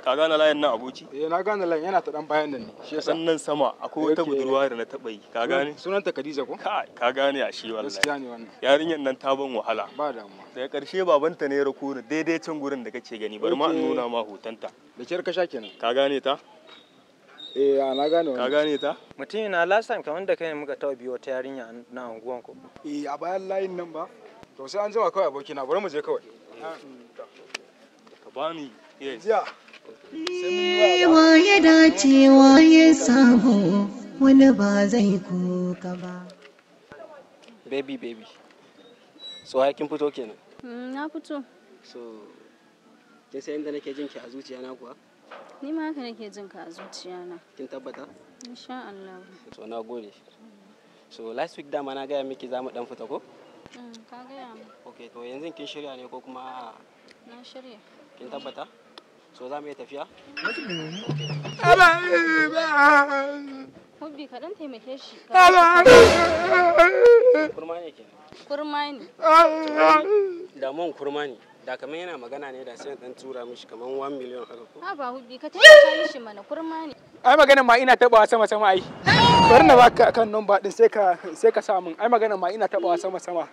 Ka gane layin nan aboki? Na gane layin yana ta dan bayan nan ne. Shi yasa. Sannan sama akwai wata budurwa da na taba yi. Ka gane? Sunanta Khadija ko? Ka gane a shi wallahi. Gaskiya ne wannan. Yarinyar nan ta ban wahala. Ba damuwa. Daga karshe babanta ne ya rako ni daidai can gurin da kake gani. Bari ma in nuna ma hotonta. Da kyar ka sha kenan. Ka gane ta? Na gane wannan. Ka gane ta? Mutum na last time kamar da kai muka taɓa biyo ta yarinya na unguwan ku. A bayan layin nan ba. To sai an jima kawai abokina, bari mu je kawai. Ka bani. Jiya. Waye dace waye sabo wani ba zai kuka ba. Baby. So ai kin fito kenan? Na fito. So kin san inda nake jin ki a zuciya na kuwa? Ni ma haka nake jin ka a zuciya na. Kin tabbata? Insha Allah. So na gode. So last week dama na gaya miki za mu dan fita ko? Ka gaya mu. Okay, to yanzu kin shirya ne ko kuma a'a? Na shirya. Kin tabbata? So za mu iya tafiya? Hubbi ka dan taimake shi. Kurma ne kenan. Kurma ne. Damuwan kurma ne. Da kamar yana magana ne da sai dan tura mishi kamar 1 million haka ko? Ba Hubbi ka taimaka mishi mana kurma ne. Ai maganar ma ina tabawa sama ai. Bari na baka kan number din sai ka sa min. Ai maganar ma ina tabawa sama.